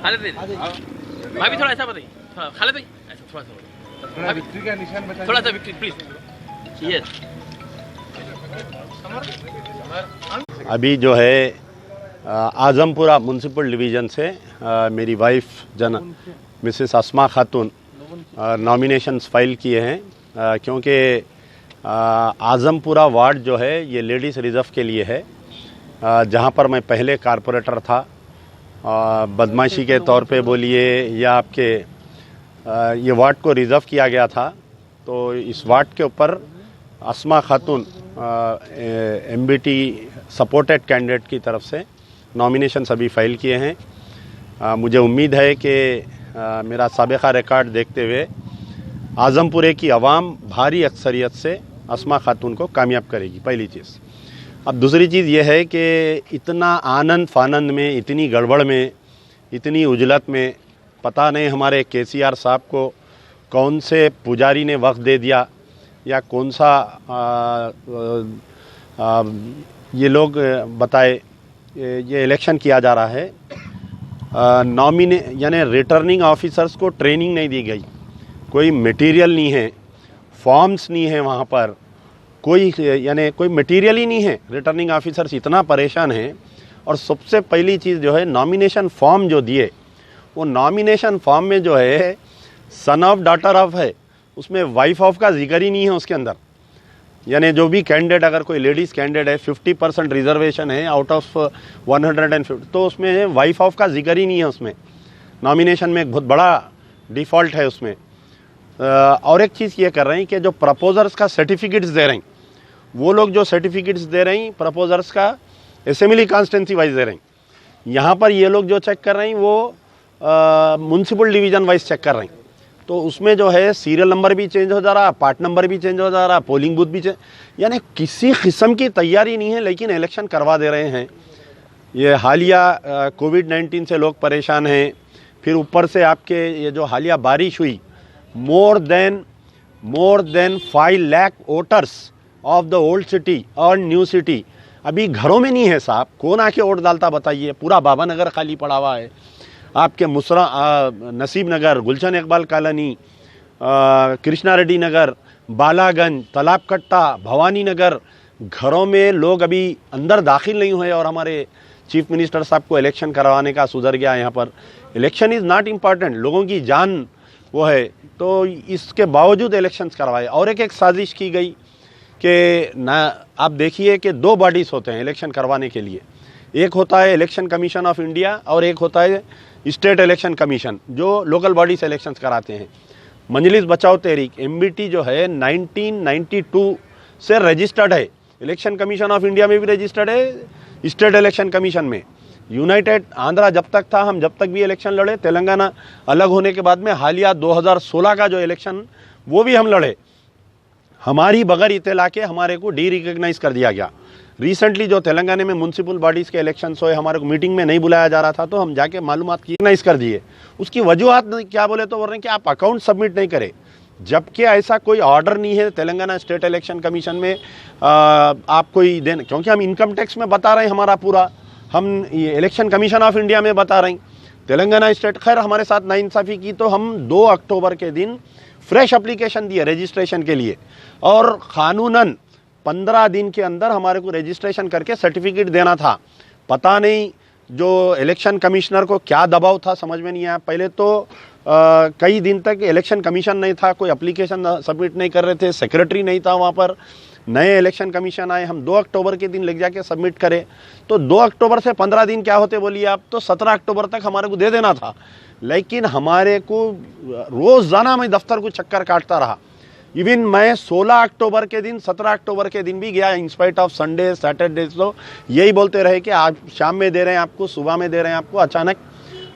खालिद भाभी थोड़ा ऐसा बताइए, थोड़ा खालिद भाई ऐसा थोड़ा सा विक्ट्री का निशान बताइए, थोड़ा सा विक्ट्री प्लीज। यस अभी जो है आजमपुरा म्यूनसिपल डिवीज़न से मेरी वाइफ मिसेस अस्मा खातून नॉमिनेशंस फाइल किए हैं, क्योंकि आजमपुरा वार्ड जो है ये लेडीज़ रिज़र्व के लिए है, जहाँ पर मैं पहले कारपोरेटर था। बदमाशी के तौर पे बोलिए या आपके ये वार्ड को रिज़र्व किया गया था, तो इस वार्ड के ऊपर अस्मा खातून एमबीटी सपोर्टेड कैंडिडेट की तरफ से नॉमिनेशन सभी फाइल किए हैं। मुझे उम्मीद है कि मेरा साबिक़ा रिकॉर्ड देखते हुए आज़मपुरे की आवाम भारी अक्सरियत से अस्मा खातून को कामयाब करेगी, पहली चीज़। अब दूसरी चीज़ ये है कि इतना आनंद फानंद में, इतनी गड़बड़ में, इतनी उजलत में, पता नहीं हमारे केसीआर साहब को कौन से पुजारी ने वक्त दे दिया या कौन सा ये लोग बताए ये इलेक्शन किया जा रहा है। यानी रिटर्निंग ऑफिसर्स को ट्रेनिंग नहीं दी गई, कोई मटेरियल नहीं है, फॉर्म्स नहीं है वहाँ पर, कोई यानी कोई मटेरियल ही नहीं है। रिटर्निंग ऑफिसर्स इतना परेशान हैं। और सबसे पहली चीज़ जो है नॉमिनेशन फॉर्म जो दिए, वो नॉमिनेशन फॉर्म में जो है सन ऑफ डॉटर ऑफ है, उसमें वाइफ ऑफ का जिक्र ही नहीं है उसके अंदर। यानी जो भी कैंडिडेट, अगर कोई लेडीज़ कैंडिडेट है, 50% रिजर्वेशन है आउट ऑफ 150, तो उसमें वाइफ ऑफ का जिक्र ही नहीं है उसमें। नॉमिनेशन में एक बहुत बड़ा डिफ़ॉल्ट है उसमें। और एक चीज़ ये कर रहे हैं कि जो प्रपोजर्स का सर्टिफिकेट्स दे रहे हैं, वो लोग जो सर्टिफिकेट्स दे रहे हैं प्रपोजर्स का असेंबली कॉन्स्टिट्यूंसी वाइज दे रहे हैं। यहाँ पर ये लोग जो चेक कर रहे हैं वो म्यूनसिपल डिवीज़न वाइज चेक कर रहे हैं, तो उसमें जो है सीरियल नंबर भी चेंज हो जा रहा, पार्ट नंबर भी चेंज हो जा रहा, पोलिंग बूथ भी चेंज, यानी किसी किस्म की तैयारी नहीं है, लेकिन इलेक्शन करवा दे रहे हैं। ये हालिया कोविड-19 से लोग परेशान हैं, फिर ऊपर से आपके ये जो हालिया बारिश हुई, more than 5 lakh voters of the old city और न्यू सिटी अभी घरों में नहीं है साहब। कौन आके वोट डालता बताइए? पूरा बाबा नगर खाली पड़ा हुआ है, आपके नसीब नगर, गुलशन इकबाल कॉलोनी, कृष्णा रेड्डी नगर, बालागंज, तालाब कट्टा, भवानी नगर, घरों में लोग अभी अंदर दाखिल नहीं हुए। और हमारे चीफ मिनिस्टर साहब को इलेक्शन करवाने का सुधर गया। यहाँ पर इलेक्शन इज़ नॉट इम्पॉर्टेंट, लोगों की जान वो है, तो इसके बावजूद इलेक्शंस करवाए। और एक साजिश की गई कि ना, आप देखिए कि 2 बॉडीज़ होते हैं इलेक्शन करवाने के लिए, एक होता है इलेक्शन कमीशन ऑफ इंडिया और एक होता है स्टेट इलेक्शन कमीशन, जो लोकल बॉडी से इलेक्शंस कराते हैं। मजलिस बचाओ तहरीक एमबीटी जो है 1992 से रजिस्टर्ड है, इलेक्शन कमीशन ऑफ इंडिया में भी रजिस्टर्ड है, स्टेट इलेक्शन कमीशन में। यूनाइटेड आंध्रा जब तक था, हम जब तक भी इलेक्शन लड़े, तेलंगाना अलग होने के बाद में हालिया 2016 का जो इलेक्शन वो भी हम लड़े, हमारी बगैर इत्तला के हमारे को डी रिकग्नाइज कर दिया गया। रिसेंटली जो तेलंगाना में म्यूनसिपल बॉडीज़ के इलेक्शंस हुए, हमारे को मीटिंग में नहीं बुलाया जा रहा था, तो हम जाके मालूमात की रिकग्नाइज कर दिए। उसकी वजूहत क्या बोले तो बोल रहे हैं कि आप अकाउंट सबमिट नहीं करें, जबकि ऐसा कोई ऑर्डर नहीं है तेलंगाना स्टेट इलेक्शन कमीशन में आप कोई देना, क्योंकि हम इनकम टैक्स में बता रहे हैं हमारा पूरा, हम ये इलेक्शन कमीशन ऑफ इंडिया में बता रहे हैं, तेलंगाना स्टेट खैर हमारे साथ नाइंसाफ़ी की, तो हम 2 अक्टूबर के दिन फ्रेश एप्लीकेशन दिए रजिस्ट्रेशन के लिए, और क़ानूनन 15 दिन के अंदर हमारे को रजिस्ट्रेशन करके सर्टिफिकेट देना था। पता नहीं जो इलेक्शन कमिश्नर को क्या दबाव था, समझ में नहीं आया। पहले तो कई दिन तक इलेक्शन कमीशन नहीं था, कोई एप्लीकेशन सबमिट नहीं कर रहे थे, सेक्रेटरी नहीं था वहाँ पर। नए इलेक्शन कमीशन आए, हम 2 अक्टूबर के दिन ले जाके सबमिट करें, तो 2 अक्टूबर से 15 दिन क्या होते बोलिए आप, तो 17 अक्टूबर तक हमारे को दे देना था। लेकिन हमारे को रोज़ाना मैं दफ्तर को चक्कर काटता रहा। इवन मैं 16 अक्टूबर के दिन, 17 अक्टूबर के दिन भी गया, इंस्पाइट ऑफ संडे सैटरडे, तो यही बोलते रहे कि आज शाम में दे रहे हैं आपको, सुबह में दे रहे हैं आपको। अचानक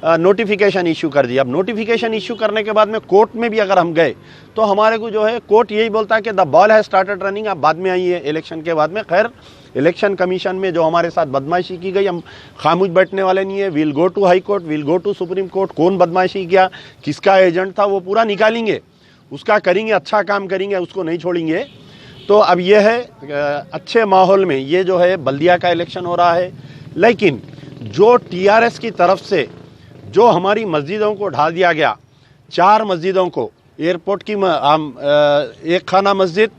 नोटिफिकेशन इशू कर दिया। अब नोटिफिकेशन इशू करने के बाद में कोर्ट में भी अगर हम गए तो हमारे को जो है कोर्ट यही बोलता है कि the ball has started running, आप बाद में आइए इलेक्शन के बाद में। खैर इलेक्शन कमीशन में जो हमारे साथ बदमाशी की गई, हम खामोश बैठने वाले नहीं है। Will go to high court, will go to Supreme Court. कौन बदमाशी किया, किसका एजेंट था, वो पूरा निकालेंगे, उसका करेंगे, अच्छा काम करेंगे, उसको नहीं छोड़ेंगे। तो अब ये है अच्छे माहौल में ये जो है बल्दिया का इलेक्शन हो रहा है। लेकिन जो टीआरएस की तरफ से जो हमारी मस्जिदों को ढा दिया गया, 4 मस्जिदों को, एयरपोर्ट की एक खाना मस्जिद,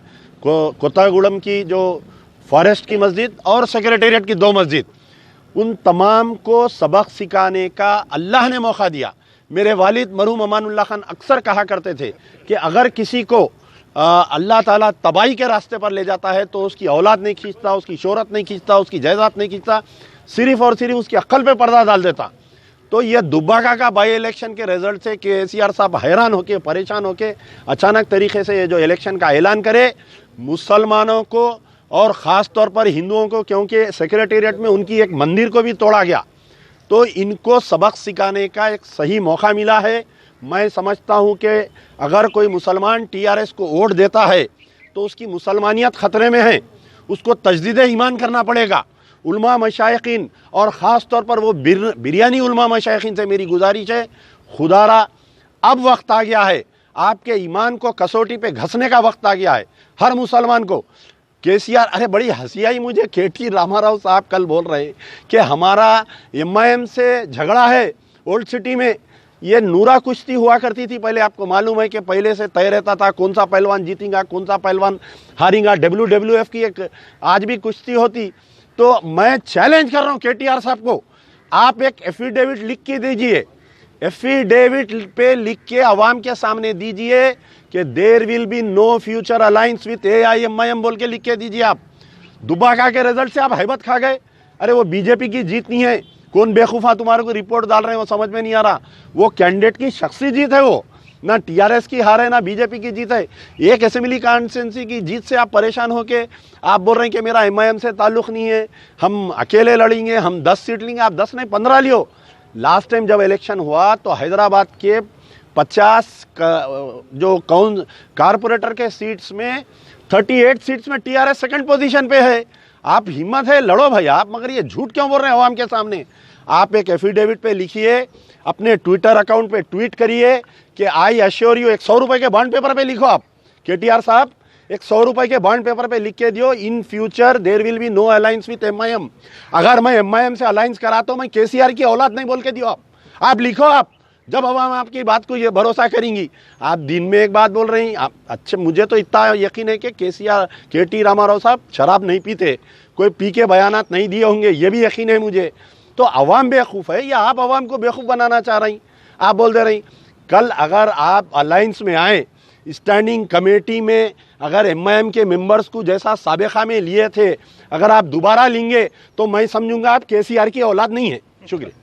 कोतागुड़म की जो फॉरेस्ट की मस्जिद और सेक्रेटेरिएट की 2 मस्जिद, उन तमाम को सबक सिखाने का अल्लाह ने मौका दिया। मेरे वालिद मरहूम अमानुल्लाह खान अक्सर कहा करते थे कि अगर किसी को अल्लाह ताला तबाही के रास्ते पर ले जाता है तो उसकी औलाद नहीं खींचता, उसकी शोहरत नहीं खींचता, उसकी जायदाद नहीं खींचता, सिर्फ और सिर्फ उसकी अक्ल पे पर्दा डाल देता। तो ये दुब्बाका का बाई इलेक्शन के रिजल्ट से केसीआर साहब हैरान होके, परेशान होके अचानक तरीके से ये जो इलेक्शन का ऐलान करे, मुसलमानों को और ख़ास तौर पर हिंदुओं को, क्योंकि सेक्रेटेरिएट में उनकी एक मंदिर को भी तोड़ा गया, तो इनको सबक सिखाने का एक सही मौका मिला है। मैं समझता हूँ कि अगर कोई मुसलमान टीआरएस को वोट देता है तो उसकी मुसलमानियत ख़तरे में है, उसको तजदीद ईमान करना पड़ेगा। उलमा मशाइखीन और ख़ास तौर पर वो बिरयानी उलमा मशाइखीन से मेरी गुजारिश है, खुदारा अब वक्त आ गया है, आपके ईमान को कसौटी पे घसने का वक्त आ गया है हर मुसलमान को। केसीआर, अरे बड़ी हंसी आई मुझे, केटी रामाराव साहब कल बोल रहे कि हमारा एमआईएम से झगड़ा है ओल्ड सिटी में। ये नूरा कुश्ती हुआ करती थी पहले, आपको मालूम है कि पहले से तय रहता था कौन सा पहलवान जीतेगा, कौन सा पहलवान हारेगा। WWF की एक आज भी कुश्ती होती। तो मैं चैलेंज कर रहा हूँ केटीआर साहब को, आप एक एफिडेविट लिख के दीजिए, एफिडेविट पे लिख के अवाम के सामने दीजिए कि there will be no future alliance with AIMIM बोल के लिख के दीजिए। आप दुब्बाका के रिजल्ट से आप हैबत खा गए। अरे वो बीजेपी की जीत नहीं है, कौन बेवकूफ़ा तुम्हारे को रिपोर्ट डाल रहे हैं वो समझ में नहीं आ रहा। वो कैंडिडेट की शख्सी जीत है, वो ना टीआरएस की हार है ना बीजेपी की जीत है। एक असेंबली कॉन्स्टिट्यूंसी की जीत से आप परेशान होके आप बोल रहे हैं कि मेरा एमआईएम से ताल्लुक़ नहीं है, हम अकेले लड़ेंगे, हम 10 सीट लेंगे। आप 10 नहीं 15 लियो। लास्ट टाइम जब इलेक्शन हुआ तो हैदराबाद के 50 जो कारपोरेटर के सीट्स में 38 सीट्स में टीआरएस सेकंड पोजीशन पे है। आप हिम्मत है लड़ो भाई आप, मगर ये झूठ क्यों बोल रहे हैं अवाम के सामने। आप एक एफिडेविट पे लिखिए, अपने ट्विटर अकाउंट पे ट्वीट करिए कि आई अश्योर यू, 100 रुपए के बॉन्ड पेपर पे लिखो आप, केटीआर साहब 100 रुपए के बॉन्ड पेपर पे लिख के दियो, in future there will be no alliance with MIM. अगर मैं एमआईएम से अलायंस कराता हूं मैं केसीआर की औलाद नहीं बोल के दियो। आप लिखो, आप जब अवाम आपकी बात को ये भरोसा करेंगी। आप दिन में एक बात बोल रही हैं आप, अच्छा मुझे तो इतना यकीन है कि केटी रामाराव साहब शराब नहीं पीते, कोई पी के बयानात नहीं दिए होंगे, ये भी यकीन है मुझे। तो अवाम बेवकूफ़ है या आप अवाम को बेवकूफ़ बनाना चाह रही? आप बोल दे रही कल अगर आप अलायंस में आए, स्टैंडिंग कमेटी में अगर एमआईएम के मेंबर्स को जैसा साबिक़ा में लिए थे अगर आप दोबारा लेंगे तो मैं समझूंगा आप केसीआर की औलाद नहीं है। शुक्रिया।